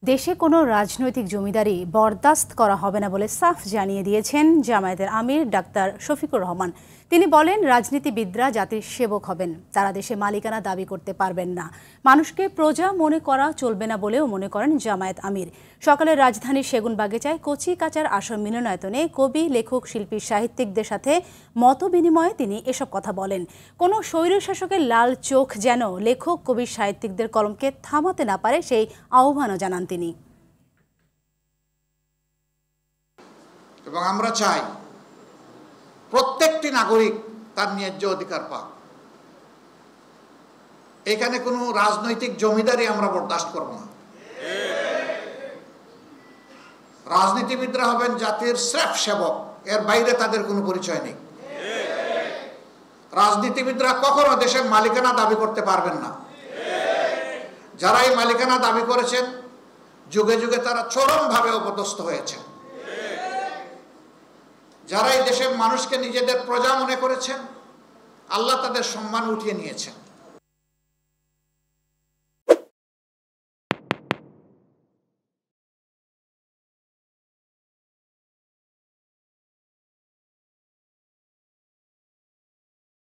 দেশে কোনো রাজনৈতিক জমিদারি বরদাস্ত করা হবে না বলে সাফ জানিয়ে দিয়েছেন জামায়াতের আমির ডাক্তার শফিকুর রহমান। তিনি বলেন, রাজনীতিবিদরা জাতির সেবক হবেন, তারা দেশে মালিকানা দাবি করতে পারবেন না। মানুষকে প্রজা মনে করা চলবে না বলেও মনে করেন জামায়াত আমির। সকালে রাজধানীর সেগুনবাগিচায় কচি কাচার আসর মিলনায়তনে কবি, লেখক, শিল্পী, সাহিত্যিকদের সাথে মত বিনিময়ে তিনি এসব কথা বলেন। কোনো স্বৈরশাসকের লাল চোখ যেন লেখক, কবি, সাহিত্যিকদের কলমকে থামাতে না পারে, সেই আহ্বানও জানান তিনি। এবং আমরা চাই প্রত্যেকটি নাগরিক তার ন্যায্য অধিকার পাক। এখানে কোনো রাজনৈতিক জমিদারি আমরা বরদাস্ত করব না। রাজনীতিবিদরা হবেন জাতির স্রেফ সেবক, এর বাইরে তাদের কোনো পরিচয় নেই। রাজনীতিবিদরা কখনো দেশের মালিকানা দাবি করতে পারবেন না। যারা এই মালিকানা দাবি করেছেন, যুগে যুগে তারা চরমভাবে অপদস্থ হয়েছেন। যারা এই দেশের মানুষকে নিজেদের প্রজা মনে করেছেন, আল্লাহ তাদের সম্মান উঠিয়ে নিয়েছেন।